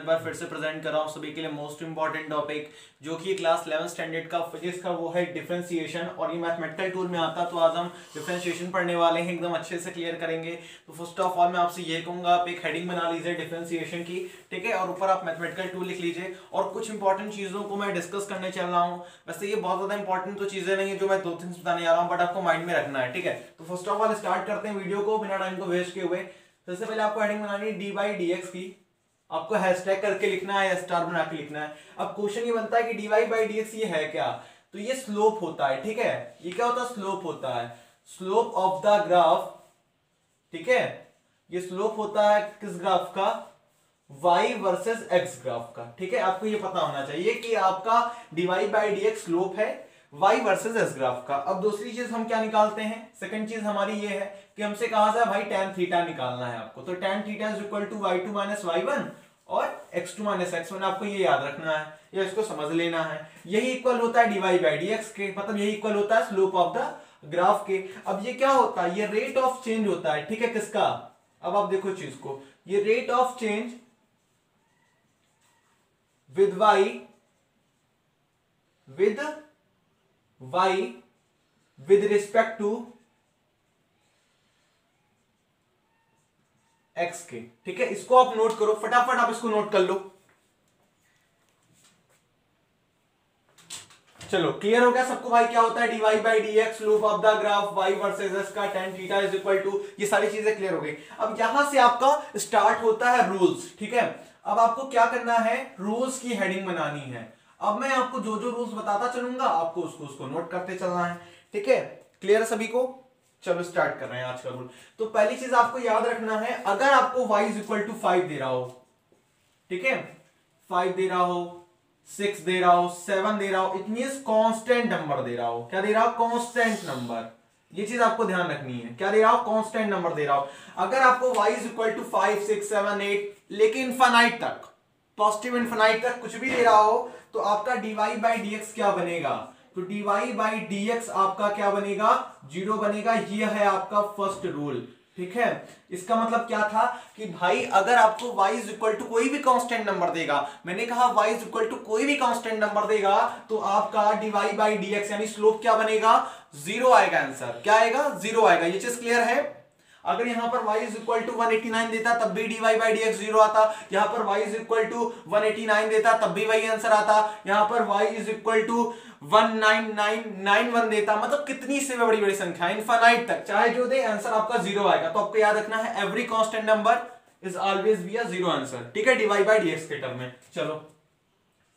एक बार फिर से प्रेजेंट कर रहा हूँ सभी के लिए मोस्ट इंपॉर्टेंट टॉपिक जो कि क्लास 11 स्टैंडर्ड का फिजिक्स का वो है डिफरेंशिएशन। और ये मैथमेटिकल टूल में आता तो आज हम डिफरेंशिएशन पढ़ने वाले हैं, एकदम अच्छे से क्लियर करेंगे। तो फर्स्ट ऑफ ऑल मैं आपसे ये कहूंगा, आप एक हेडिंग बना लीजिए डिफरेंशिएशन की, ठीक है, और ऊपर आप मैथमेटिकल टूल लिख लीजिए और कुछ इंपॉर्टेंट चीजों को मैं डिस्कस करने चल रहा हूँ। वैसे ये बहुत ज्यादा इंपॉर्टेंट तो चीजें नहीं है जो मैं दो तीन बताने जा रहा हूँ, बट आपको माइंड में रखना है, ठीक है। तो फर्स्ट ऑफ ऑल स्टार्ट करते हैं वीडियो को बिना टाइम को वेस्ट किए हुए। सबसे पहले आपको हेडिंग बनानी है डी बाई डी एक्स की, आपको हैशटैग करके लिखना है या स्टार बना के लिखना है। अब क्वेश्चन ये बनता है कि d y by d x ये है क्या, तो ये स्लोप होता है, ठीक है। ये क्या होता है, स्लोप होता है, स्लोप ऑफ द ग्राफ, ठीक है। ये स्लोप होता है किस ग्राफ का, y वर्सेस x ग्राफ का, ठीक है। आपको ये पता होना चाहिए कि आपका dy by d x slope है y वर्सेस s ग्राफ का। अब दूसरी चीज हम क्या निकालते हैं, सेकंड चीज हमारी ये है कि हमसे कहा था भाई tan थीटा निकालना है आपको, तो tan theta is equal to y2 minus y1 और x2 माइनस x1। आपको ये याद रखना है या इसको समझ लेना है। यही इक्वल होता है dy बाई डी एक्स के, मतलब यही इक्वल होता है स्लोप ऑफ द ग्राफ के। अब ये क्या होता है, ये रेट ऑफ चेंज होता है, ठीक है, किसका। अब आप देखो चीज को, ये rate of change with y with respect to x के, ठीक है। इसको आप नोट करो, फटाफट आप इसको नोट कर लो। चलो क्लियर हो गया सबको भाई क्या होता है d y by d x, slope of the graph y versus s का, tan theta is equal to, ये सारी चीजें क्लियर हो गई। अब यहां से आपका स्टार्ट होता है रूल्स, ठीक है। अब आपको क्या करना है, रूल्स की हेडिंग बनानी है। अब मैं आपको जो जो रूल्स बताता चलूंगा आपको उसको नोट करते चलना है, ठीक है। क्लियर है सभी को। चलो स्टार्ट कर रहे हैं आज का रूल। तो पहली चीज आपको याद रखना है, अगर आपको y इज इक्वल टू 5 दे रहा हो, ठीक है, 5 दे रहा हो, 6 दे रहा हो, 7 दे रहा हो, इट मींस कांस्टेंट नंबर दे रहा हो। क्या दे रहा हो, कांस्टेंट नंबर। ये चीज आपको ध्यान रखनी है, क्या दे रहा हो, कांस्टेंट नंबर दे रहा हो। अगर आपको y इज इक्वल टू 5 6 7 8 लेकिन इनफाइनाइट तक, पॉजिटिव इनफाइनाइट तक कुछ भी दे रहा हो, तो आपका dy बाई डी एक्स क्या बनेगा, तो dy बाई डी एक्स आपका क्या बनेगा, 0 बनेगा। ये है आपका फर्स्ट रूल, ठीक है। इसका मतलब क्या था कि भाई अगर आपको y इज इक्वल टू कोई भी कांस्टेंट नंबर देगा, मैंने कहा y इज इक्वल टू कोई भी कांस्टेंट नंबर देगा, तो आपका dy बाई डी एक्स यानी स्लोप क्या बनेगा, 0 आएगा। आंसर क्या आएगा, 0 आएगा। ये चीज क्लियर है। अगर यहां पर y इज इक्वल टू 189 देता तब भी dy बाई डी एक्स 0 आता, यहां पर y इज इक्वल टू 189 देता तब भी वही आंसर आता, यहां पर y इज इक्वल टू 19991 देता, मतलब कितनी से बड़ी बड़ी संख्या इनफाइनाइट तक चाहे जो दे आंसर आपका 0 आएगा। तो आपको याद रखना है every constant number is always be a 0 answer, ठीक है, dy बाई डी एक्स के टर्म में। चलो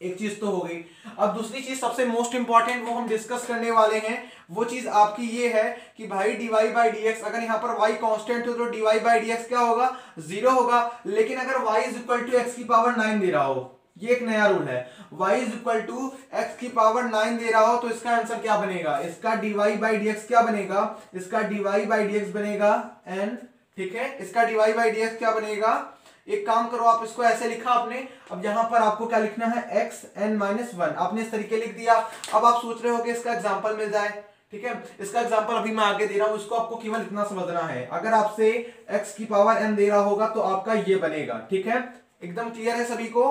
एक चीज तो हो गई। अब दूसरी चीज सबसे मोस्ट इंपॉर्टेंट वो हम डिस्कस करने वाले हैं, वो चीज आपकी ये है कि भाई dy बाई डी एक्स, अगर यहां पर y कांस्टेंट हो तो dy बाई डी एक्स क्या होगा, 0 होगा। लेकिन अगर y is equal to x की पावर 9 दे रहा हो, ये एक नया रूल है, y is equal to x की पावर 9 दे रहा हो, तो इसका आंसर क्या बनेगा, इसका dy बाई डी एक्स क्या बनेगा, इसका dy बाई डी एक्स बनेगा n, ठीक है। इसका dy बाई डी एक्स क्या बनेगा, एक काम करो आप इसको ऐसे लिखा आपने, अब यहां पर आपको क्या लिखना है, x n माइनस 1, आपने इस तरीके लिख दिया। अब आप सोच रहे हो कि इसका एग्जांपल मिल जाए, ठीक है। इसका एग्जांपल अभी मैं आगे दे रहा हूं, इसको आपको केवल इतना समझना है। अगर आपसे x की पावर n दे रहा होगा तो आपका ये बनेगा, ठीक है। एकदम क्लियर है सभी को,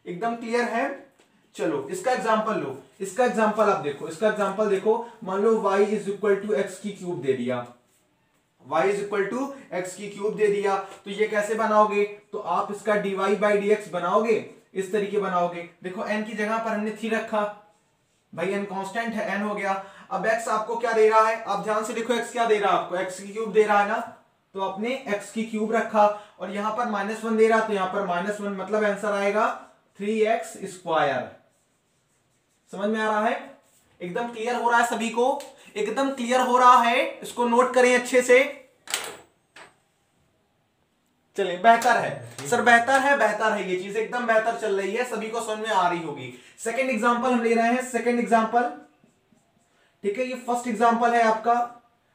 एकदम क्लियर है। चलो इसका एग्जांपल लो, इसका एग्जांपल आप देखो, इसका एग्जांपल देखो। मान लो y is equal to x की क्यूब दे दिया, y is equal to x की क्यूब दे दिया, तो ये कैसे बनाओगे, तो आप इसका dy बाई डी एक्स बनाओगे, इस तरीके बनाओगे। देखो n की जगह पर हमने 3 रखा, भाई n कांस्टेंट है, n हो गया। अब x आपको क्या दे रहा है, आप ध्यान से देखो x क्या दे रहा है आपको, x की क्यूब दे रहा है ना, तो आपने x की क्यूब रखा और यहां पर -1 दे रहा, तो यहां पर -1, मतलब आंसर आएगा 3x स्क्वायर। समझ में आ रहा है, एकदम क्लियर हो रहा है सभी को, एकदम क्लियर हो रहा है। इसको नोट करें अच्छे से। चलिए बेहतर है सर, बेहतर है, ये चीज एकदम बेहतर चल रही है, सभी को समझ में आ रही होगी। सेकंड एग्जांपल हम ले रहे हैं, सेकंड एग्जांपल, ठीक है। ये फर्स्ट एग्जांपल है आपका,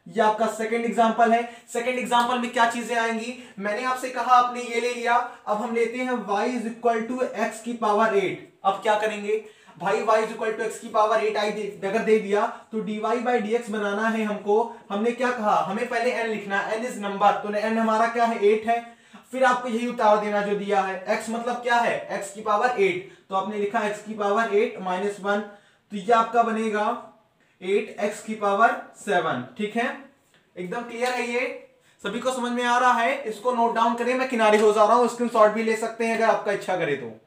ये आपका सेकंड एग्जांपल है। सेकंड एग्जांपल में क्या चीजें आएंगी, मैंने आपसे कहा आपने ये ले लिया। अब हम लेते हैं y is equal to x की पावर 8। अब क्या करेंगे भाई, y is equal to x की पावर 8 अगर दे दिया तो dy बाई डी एक्स बनाना है हमको। हमने क्या कहा, हमें पहले n लिखना है, n इज नंबर, तो n हमारा क्या है, 8 है। फिर आपको यही उतार देना जो दिया है। x मतलब क्या है, x की पावर 8, तो आपने लिखा x की पावर 8 माइनस 1, तो ये आपका बनेगा 8x की पावर 7। ठीक है, एकदम क्लियर है, ये सभी को समझ में आ रहा है। इसको नोट डाउन करें, मैं किनारे हो जा रहा हूं, स्क्रीनशॉट भी ले सकते हैं अगर आपका इच्छा करे तो।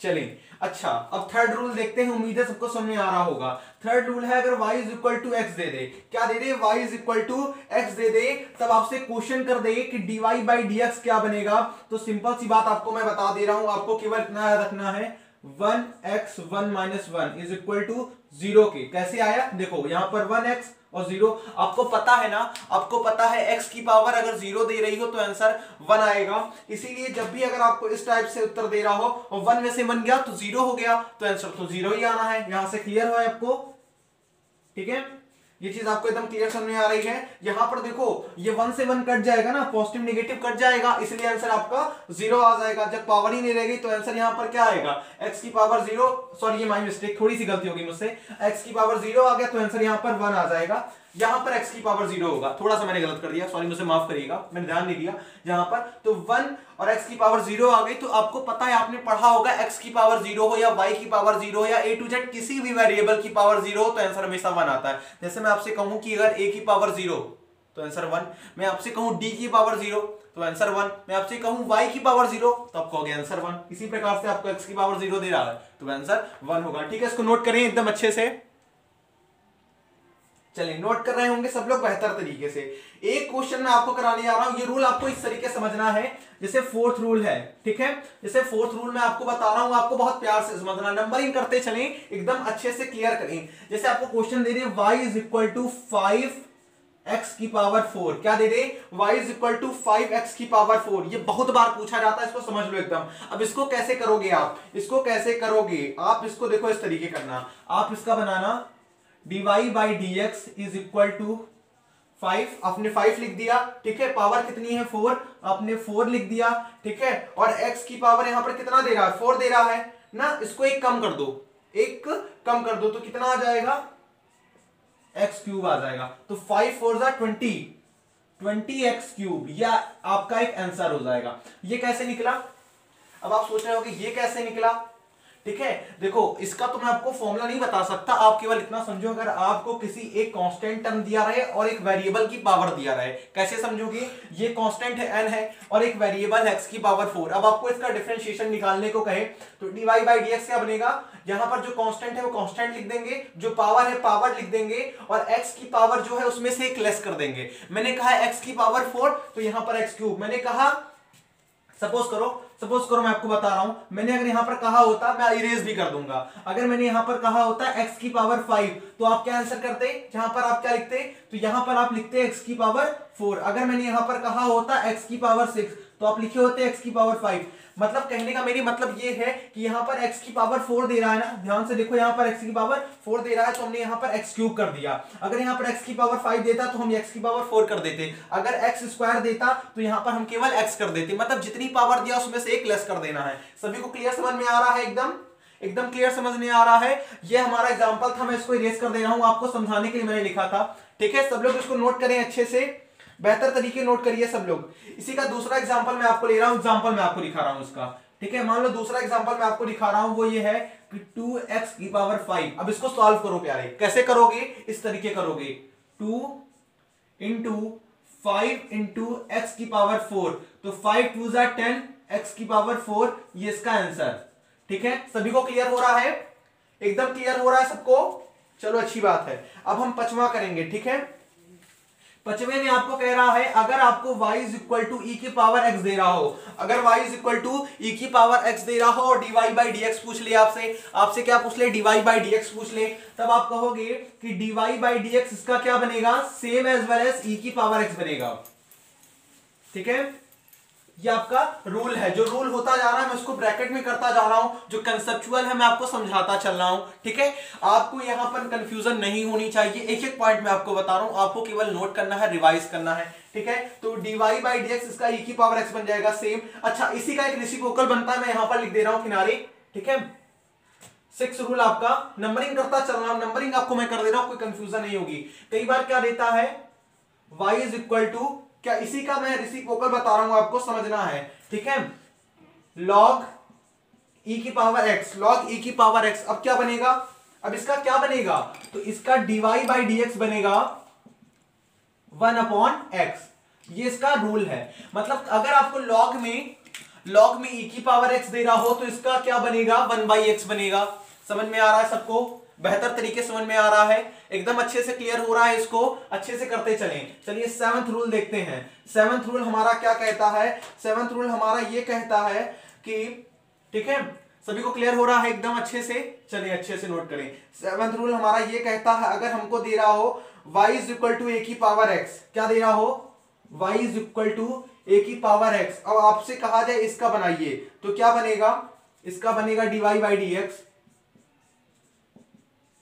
चलिए अच्छा, अब थर्ड रूल देखते हैं, उम्मीद है सबको समझ में आ रहा होगा। थर्ड रूल है, अगर y is equal to X दे दे, क्या दे दे, y is equal to X दे दे, तब आपसे क्वेश्चन कर दे कि dy बाई dx क्या बनेगा, तो सिंपल सी बात आपको मैं बता दे रहा हूं, आपको केवल इतना याद रखना है 1x 1 minus 1 is equal to 0 के। कैसे आया, देखो यहां पर 1x और 0, आपको पता है ना, आपको पता है x की पावर अगर 0 दे रही हो तो आंसर 1 आएगा। इसीलिए जब भी अगर आपको इस टाइप से उत्तर दे रहा हो और 1 में से 1 गया तो 0 हो गया, तो आंसर तो 0 ही आना है। यहां से क्लियर हुआ है आपको, ठीक है, ये चीज आपको एकदम क्लियर समझ में आ रही है। यहां पर देखो ये 1 से 1 कट जाएगा ना, पॉजिटिव नेगेटिव कट जाएगा, इसलिए आंसर आपका 0 आ जाएगा। जब पावर ही नहीं रहेगी तो आंसर यहां पर क्या आएगा, x की पावर 0, सॉरी ये माय मिस्टेक, थोड़ी सी गलती होगी मुझसे, x की पावर 0 आ गया तो आंसर यहां पर 1 आ जाएगा। यहां पर x की पावर 0 होगा, थोड़ा सा मैंने गलत कर दिया, सॉरी मुझे माफ करिएगा, मैंने ध्यान नहीं दिया। जहां पर तो 1 और x की पावर 0 आ गई, तो आपको पता है, आपने पढ़ा होगा x की पावर 0 हो या y की पावर 0 हो या a to z किसी भी वेरिएबल की पावर 0 हो तो आंसर हमेशा 1 आता है। जैसे मैं आपसे कहूं कि अगर a की पावर 0 तो आंसर 1, मैं आपसे कहूं d की पावर 0 तो आंसर 1, मैं आपसे कहूं y की पावर 0 तो आपको हो गया आंसर 1। इसी प्रकार से आपको x की पावर 0 दे रहा है तो आंसर 1 होगा। ठीक है, इसको नोट करें एकदम अच्छे से। चलिए, नोट कर रहे होंगे सब लोग बेहतर तरीके से। एक क्वेश्चन मैं आपको कराने जा रहा हूं, ये रूल आपको इस तरीके से समझना है जैसे फोर्थ रूल है। ठीक है, जैसे फोर्थ रूल मैं आपको बता रहा हूं, आपको बहुत प्यार से समझना, नंबरिंग करते चलें, एकदम अच्छे से क्लियर करें। जैसे आपको क्वेश्चन दे रहे y is equal to 5x की पावर 4, क्या दे रहे, y is equal to 5x की पावर 4। ये बहुत बार पूछा जाता है, इसको समझ लो एकदम। अब इसको कैसे करोगे आप, इसको कैसे करोगे आप, इसको देखो इस तरीके करना, आप इसका बनाना dy by dx is equal to 5, आपने 5 लिख दिया, ठीक है, पावर कितनी है 4, आपने 4 लिख दिया, ठीक है, और x की पावर यहां पर कितना दे रहा है, 4 दे रहा है ना, इसको एक कम कर दो, एक कम कर दो तो कितना आ जाएगा, x क्यूब आ जाएगा। तो 5 4 जा 20x क्यूब, या आपका एक आंसर हो जाएगा। ये कैसे निकला, अब आप सोच रहे हो कि ये कैसे निकला, ठीक है, देखो इसका तो मैं आपको फॉर्मूला नहीं बता सकता, आप केवल इतना समझो, अगर आपको किसी एक कांस्टेंट टर्म दिया रहे और एक वेरिएबल की पावर दिया रहे, कैसे समझोगे, ये कांस्टेंट है n है और एक वेरिएबल x की पावर 4, अब आपको इसका डिफरेंशिएशन निकालने को कहे तो dy बाई dx क्या बनेगा, यहां पर जो कांस्टेंट है वो कांस्टेंट लिख देंगे, जो पावर है पावर लिख देंगे, और x की पावर जो है उसमें से एक लेस कर देंगे। मैंने कहा x की पावर 4 तो यहां पर x क्यूब, मैंने कहा सपोज करो मैं आपको बता रहा हूं, मैंने अगर यहां पर कहा होता, मैं इरेज भी कर दूंगा, अगर मैंने यहां पर कहा होता x की पावर 5 तो आप क्या आंसर करते, यहां पर आप क्या लिखते, तो यहां पर आप लिखते x की पावर 4। अगर मैंने यहां पर कहा होता x की पावर 6 तो आप लिखे होते x की पावर 5। मतलब कहने का मेरी मतलब ये है कि यहां पर x की पावर 4 दे रहा है ना, ध्यान से देखो, यहां पर x की पावर 4 दे रहा है तो हमने यहां पर x क्यूब कर दिया। अगर यहां पर x की पावर 5 देता तो हम x की पावर 4 कर देते, अगर x स्क्वायर देता तो यहां पर हम केवल x कर देते, मतलब जितनी पावर दिया उसमें से एक लेस कर देना है। सभी को क्लियर समझ में आ रहा है, एकदम क्लियर समझ में आ रहा है। ये हमारा एग्जांपल था, मैं इसको इरेज कर दे रहा हूं, आपको समझाने के लिए मैंने लिखा था। ठीक है, सब लोग इसको नोट करें अच्छे से, बेहतर तरीके नोट करिए सब लोग। इसी का दूसरा एग्जांपल मैं आपको ले रहा हूं, एग्जांपल मैं आपको दिखा रहा हूं इसका। ठीक है, मान लो दूसरा एग्जांपल मैं आपको दिखा रहा हूं, वो ये है कि 2x की पावर 5। अब इसको सॉल्व करो प्यारे, कैसे करोगे, इस तरीके करोगे, 2 इंटू 5 इंटू एक्स की पावर 4, तो 5 2 जा 10, x की पावर 4, ये इसका आंसर। ठीक है, सभी को क्लियर हो रहा है, एकदम क्लियर हो रहा है सबको, चलो अच्छी बात है। अब हम पांचवा करेंगे। ठीक है, पांचवें में आपको कह रहा है, अगर आपको y इज इक्वल टू ई की पावर x दे रहा हो, अगर y इज इक्वल टू ई की पावर x दे रहा हो और dy बाई dx पूछ ले आपसे क्या पूछ ले, dy बाई dx पूछ ले, तब आप कहोगे कि dy बाई dx इसका क्या बनेगा, सेम एज वेल एज ई की पावर x बनेगा। ठीक है, ये आपका रूल है, जो रूल होता जा रहा है मैं उसको ब्रैकेट में करता जा रहा हूं, जो कंसेप्चुअल है मैं आपको समझाता चल रहा हूं। ठीक है, आपको यहां पर कंफ्यूजन नहीं होनी चाहिए, एक एक पॉइंट मैं आपको बता रहा हूं, आपको केवल नोट करना है, रिवाइज करना है। ठीक है, तो dy बाई dx इसका e की पावर x बन जाएगा सेम। अच्छा, इसी का एक रेसिप्रोकल बनता है, मैं यहां पर लिख दे रहा हूं किनारे। ठीक है, 6 रूल आपका, नंबरिंग करता चल रहा हूं, नंबरिंग आपको मैं कर दे रहा हूं, कोई कंफ्यूजन नहीं होगी। कई बार क्या देता है, y इज इक्वल टू क्या इसी का मैं रेसिप्रोकल बता रहा हूं, आपको समझना है, ठीक है। log e की पावर x, log e की पावर x, अब क्या बनेगा, अब इसका क्या बनेगा, तो इसका dy बाई dx बनेगा 1/x। ये इसका रूल है, मतलब अगर आपको log में e की पावर x दे रहा हो तो इसका क्या बनेगा, 1/x बनेगा। समझ में आ रहा है सबको, बेहतर तरीके समझ में आ रहा है, एकदम अच्छे से क्लियर हो रहा है, इसको अच्छे से करते चलें। चलिए सेवंथ रूल देखते हैं। सेवंथ रूल हमारा क्या कहता है, सेवंथ रूल हमारा ये कहता है कि, ठीक है, सभी को क्लियर हो रहा है एकदम अच्छे से, चलिए अच्छे से नोट करें। सेवंथ रूल हमारा ये कहता है, अगर हमको दे रहा हो y इज इक्वल टू ए की पावर x, क्या दे रहा हो, y इज इक्वल टू ए की पावर x, अब आपसे कहा जाए इसका बनाइए, तो क्या बनेगा, इसका बनेगा dy बाई डी एक्स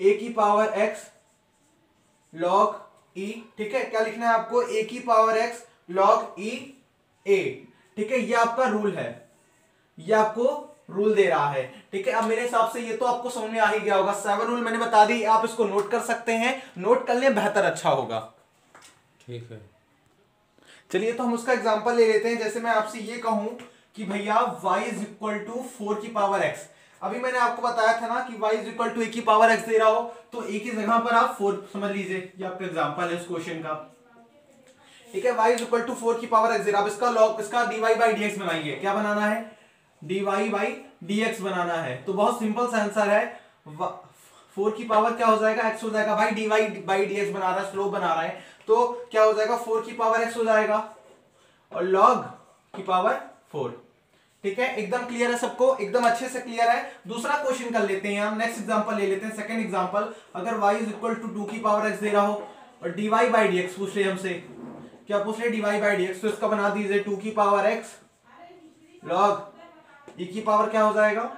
ए की पावर x log e, ठीक है, क्या लिखना है आपको, a की power x log e a, ठीक है, ये आपका रूल है, ये आपको रूल दे रहा है, ठीक है। अब मेरे हिसाब से ये तो आपको समझ में आ ही गया होगा, 7 रूल मैंने बता दी, आप इसको नोट कर सकते हैं, नोट कर लें बेहतर अच्छा होगा, ठीक है। चलिए तो हम उसका एग्जांपल ले लेते हैं। जैसे मैं आपसे ये कहूं कि भैया y इज इक्वल टू 4 की पावर x, अभी मैंने आपको बताया था ना कि y is equal to a की पावर x दे रहा हो तो a की जगह पर आप 4 समझ लीजिए, ये आपका एग्जांपल है इस क्वेश्चन का, ठीक है। y इज इक्वल टू 4 की पावर x दे रहा, अब इसका log, इसका dy बाई dx बनाइए, क्या बनाना है, dy बाई dx बनाना है, तो बहुत सिंपल सा आंसर है, 4 की पावर क्या हो जाएगा, x हो जाएगा, भाई dy बाई dx बना रहा है, स्लोप बना रहा है, तो क्या हो जाएगा, 4 की पावर x हो जाएगा और log की पावर 4, ठीक है। एकदम क्लियर है सबको, एकदम अच्छे से क्लियर है। दूसरा क्वेश्चन कर लेते हैं हम, नेक्स्ट एग्जांपल ले लेते हैं, सेकंड एग्जांपल, अगर y इज इक्वल टू 2 की पावर x दे रहा हो और dy बाई dx पूछ रहे हमसे, क्या पूछ रहे, dy बाई dx, तो इसका बना दीजिए 2 की पावर x log e की पावर क्या हो जाएगा,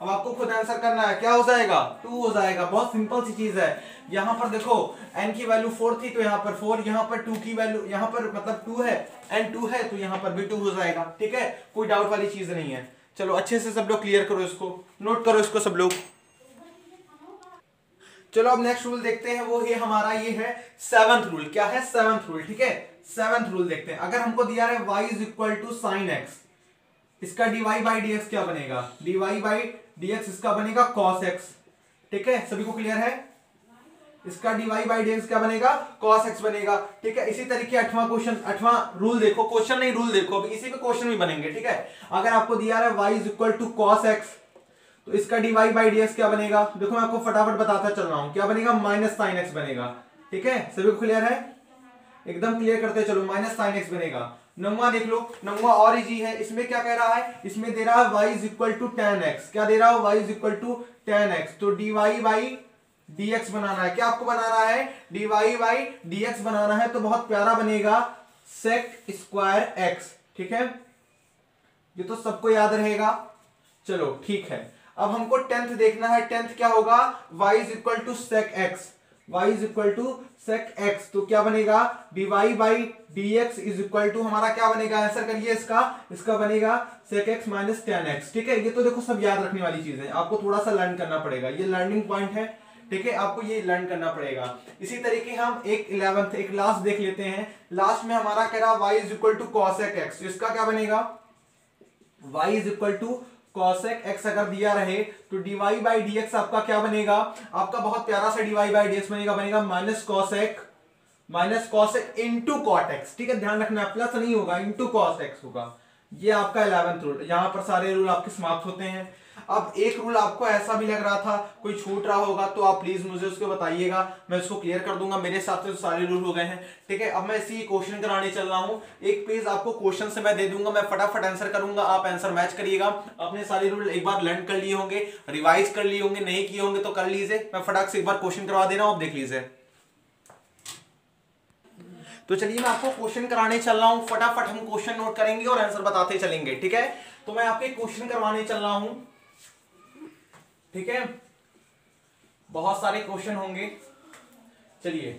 अब आपको खुद आंसर करना है, क्या हो जाएगा, 2 हो जाएगा, बहुत सिंपल सी चीज है। यहां पर देखो n की वैल्यू 4 थी तो यहां पर 4, यहां पर 2 की वैल्यू, यहां पर मतलब 2 है, n 2 है तो यहां पर भी 2 हो जाएगा, ठीक है, कोई डाउट वाली चीज नहीं है। चलो अच्छे से सब लोग क्लियर करो, इसको नोट करो इसको सब लोग। चलो अब नेक्स्ट रूल देखते हैं, वो है हमारा, ये है सेवंथ रूल, क्या है, सेवंथ रूल, ठीक है। सेवंथ रूल देखते हैं, अगर हमको दिया है y is equal to sine x, इसका dy बाई dx क्या बनेगा, dy बाई dx इसका बनेगा cos x, ठीक है, सभी को क्लियर है, इसका dy बाई dx क्या बनेगा, cos x बनेगा, ठीक है। इसी तरीके 8वां क्वेश्चन, 8वां रूल देखो, क्वेश्चन नहीं रूल देखो, अभी इसी पे क्वेश्चन भी बनेंगे, ठीक है। अगर आपको दिया है y is equal to cos x, तो इसका dy बाई dx क्या बनेगा, देखो मैं आपको फटाफट बताता चल रहा हूं, क्या बनेगा, माइनस साइन x बनेगा, ठीक है, सभी को क्लियर है, एकदम क्लियर करते चलो, माइनस साइन x बनेगा। नौवां देख लो, नौवां और इजी है, इसमें क्या कह रहा है, इसमें दे रहा है y is equal to tan x, क्या दे रहा है, y is equal to tan x, तो dy बाई dx बनाना है, क्या आपको बनाना है, dy बाई dx बनाना है, तो बहुत प्यारा बनेगा sec स्क्वायर x, ठीक है, ये तो सबको याद रहेगा। चलो ठीक है, अब हमको टेंथ देखना है, टेंथ क्या होगा, y is equal to sec x, y is equal to sec x, तो क्या बनेगा, dy by dx is equal to, हमारा क्या बनेगा, आंसर करिए इसका, इसका बनेगा sec x minus ten x, ठीक है। ये तो देखो सब याद रखने वाली चीज है, आपको थोड़ा सा लर्न करना पड़ेगा, ये लर्निंग पॉइंट है, ठीक है, आपको ये लर्न करना पड़ेगा। इसी तरीके हम एक 11th, एक लास्ट देख लेते हैं, लास्ट में हमारा कह रहा y is equal to cosec x, इसका क्या बनेगा, y is equal to cosec x अगर दिया रहे तो dy बाई dx आपका क्या बनेगा, आपका बहुत प्यारा सा dy बाई dx बनेगा minus cosec into cot x, ठीक है, ध्यान रखना प्लस नहीं होगा, इंटू cos x होगा। ये आपका 11th रूल, यहां पर सारे रूल आपके समाप्त होते हैं। अब एक रूल आपको ऐसा भी लग रहा था कोई छूट रहा होगा तो आप प्लीज मुझे उसको बताइएगा, मैं उसको क्लियर कर दूंगा, मेरे हिसाब से तो सारे रूल हो गए हैं, ठीक है। अब मैं इसी क्वेश्चन कराने चल रहा हूं, एक पेज आपको क्वेश्चन से मैं दे दूंगा, मैं फटाफट आंसर करूंगा, आप आंसर मैच करिएगा। आपने सारे रूल एक बार लर्न कर लिए होंगे, रिवाइज कर लिए होंगे, नहीं किए होंगे तो कर लीजिए, मैं फटाक से एक बार क्वेश्चन करवा दे रहा हूं, आप देख लीजिए। तो चलिए मैं आपको क्वेश्चन कराने चल रहा हूं, फटाफट हम क्वेश्चन नोट करेंगे और आंसर बताते चलेंगे, ठीक है। तो मैं आपके क्वेश्चन करवाने चल रहा हूं, ठीक है, बहुत सारे क्वेश्चन होंगे। चलिए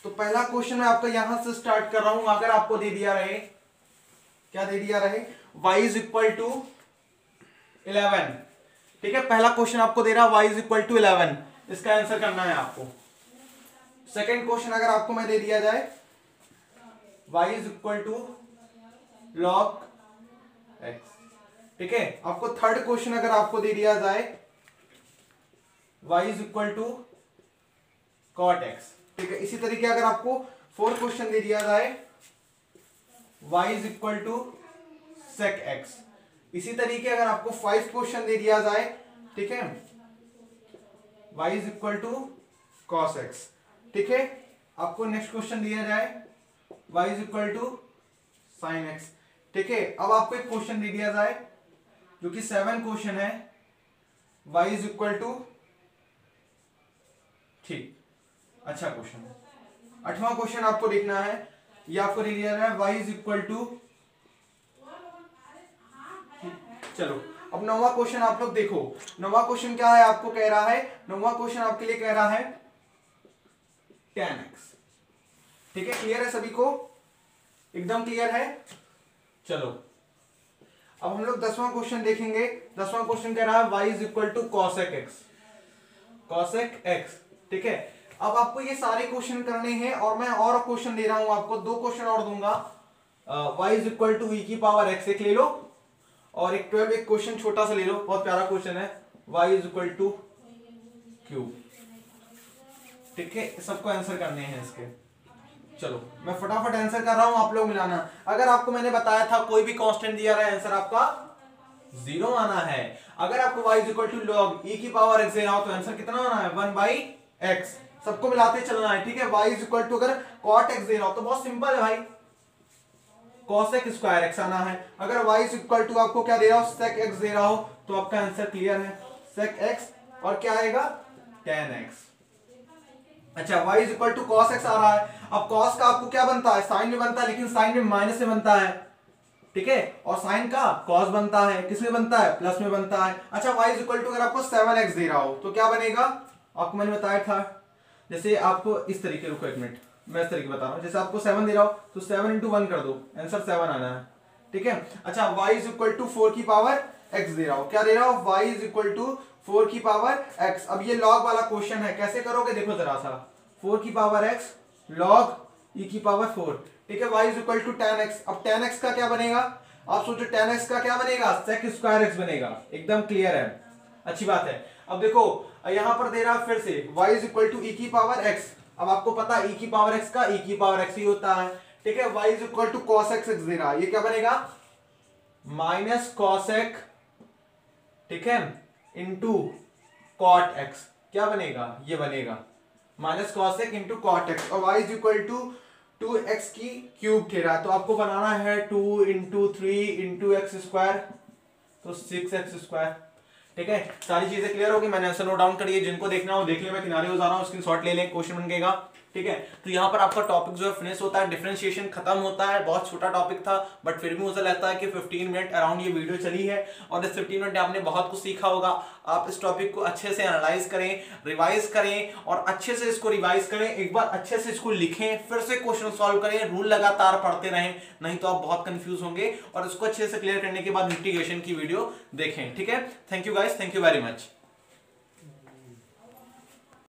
तो पहला क्वेश्चन मैं आपका यहां से स्टार्ट कर रहा हूं, अगर आपको दे दिया रहे, क्या दे दिया रहे, y इज इक्वल टू 11, ठीक है, पहला क्वेश्चन आपको दे रहा है y इज इक्वल टू 11, इसका आंसर करना है आपको। सेकंड क्वेश्चन अगर आपको मैं दे दिया जाए y is equal to log x। ठीक है, आपको थर्ड क्वेश्चन अगर आपको दे दिया जाए y is equal to cot x। ठीक है, इसी तरीके अगर आपको फोर्थ क्वेश्चन दे दिया जाए y is equal to sec x। इसी तरीके अगर आपको 5 क्वेश्चन दे दिया जाए, ठीक है, y is equal to cos x। ठीक है, आपको नेक्स्ट क्वेश्चन दिया जाए y is equal to sin x। ठीक है, अब आपको एक क्वेश्चन दे दिया जाए जो कि 7 क्वेश्चन है, y इज इक्वल टू, ठीक, अच्छा क्वेश्चन है। 8वां क्वेश्चन आपको देखना है, ये आपको दे दिया है y इज इक्वल टू, चलो अब 9वां क्वेश्चन आप लोग देखो। 9वां क्वेश्चन क्या है, आपको कह रहा है, 9वां क्वेश्चन आपके लिए कह रहा है tan x। ठीक है, क्लियर है सभी को, एकदम क्लियर है। चलो अब हम लोग 10वां क्वेश्चन देखेंगे। 10वां क्वेश्चन कह रहा है y is equal to cosec x, cosec x। ठीक है, अब आपको ये सारे क्वेश्चन करने हैं और मैं और क्वेश्चन दे रहा हूं आपको, 2 क्वेश्चन और दूंगा। y is equal to e की पावर x एक ले लो और एक 12 एक क्वेश्चन छोटा सा ले लो, बहुत प्यारा क्वेश्चन है, y is equal two cube. ठीक है, सबको आंसर करने हैं इसके। चलो मैं फटाफट आंसर कर रहा हूं, आप लोग मिलाना। अगर आपको मैंने बताया था कोई भी कांस्टेंट दिया रहा है आंसर आपका 0 आना है। अगर आपको y is equal to log e की पावर x दे रहा हो तो आंसर कितना आना है 1/x। सबको मिलाते चलना है। ठीक है, y इज इक्वल टू अगर cot x दे रहा हो तो बहुत सिंपल है भाई, cosec स्क्वायर x आना है। अगर y इज इक्वल टू आपको क्या दे रहा हो sec x दे रहा हो तो आपका आंसर क्लियर है, sec x और क्या आएगा tan x। अच्छा, y is equal to cos x आ रहा है। अब cos का आपको क्या बनता है, साइन में बनता है, लेकिन साइन में माइनस से बनता है। ठीक है, और साइन का cos बनता है, किस में बनता है, प्लस में बनता है। अच्छा, y इज इक्वल टू अगर आपको 7x दे रहा हो तो क्या बनेगा, आपको मैंने बताया था, जैसे आपको इस तरीके, रुको एक मिनट, मैं इस तरीके बता रहा हूं, जैसे आपको 7 दे रहा हो तो 7 इंटू 1 कर दो, आंसर 7 आना है। ठीक है, अच्छा, y इज इक्वल टू 4 की पावर x दे रहा हो, क्या दे रहा हो, y इज इक्वल टू 4 की पावर x। अब ये log वाला क्वेश्चन है, कैसे करोगे देखो जरा सा, 4 की पावर x log e की पावर 4। ठीक है, y is equal to tan x। अब tan x का क्या बनेगा, आप सोचो tan x का क्या बनेगा, sec स्क्वायर x बनेगा। एकदम क्लियर है, अच्छी बात है। अब देखो यहां पर दे रहा है फिर से y is equal to e की पावर x। अब आपको पता है e की पावर x का e की पावर x ही होता है। ठीक है, y is equal to cos x दे रहा है, ये क्या बनेगा माइनस cosec, ठीक है, इंटू cot x। क्या बनेगा, ये बनेगा minus cosec into cot x। और y is equal to 2x की क्यूब ठहरा है, तो आपको बनाना है 2 इंटू 3 इंटू एक्स स्क्वायर, तो 6x स्क्वायर। ठीक है, सारी चीजें क्लियर होगी, मैंने आंसर नोट डाउन करिए, जिनको देखना हो देख ले, मैं किनारे हो जा रहा हूँ, स्क्रीनशॉट ले लें, क्वेश्चन बनेगा। ठीक है, तो यहाँ पर आपका टॉपिक जो है फिनिश होता है, डिफरेंशिएशन खत्म होता है। बहुत छोटा टॉपिक था बट फिर भी मुझे लगता है कि 15 मिनट अराउंड ये वीडियो चली है और इस 15 मिनट में आपने बहुत कुछ सीखा होगा। आप इस टॉपिक को अच्छे से एनालाइज करें, रिवाइज करें और अच्छे से इसको रिवाइज करें, एक बार अच्छे से इसको लिखें, फिर से क्वेश्चन सॉल्व करें, रूल लगातार पढ़ते रहें, नहीं तो आप बहुत कंफ्यूज होंगे। और इसको अच्छे से क्लियर करने के बाद इंटीग्रेशन की वीडियो देखें। ठीक है, thank you guys, thank you very much.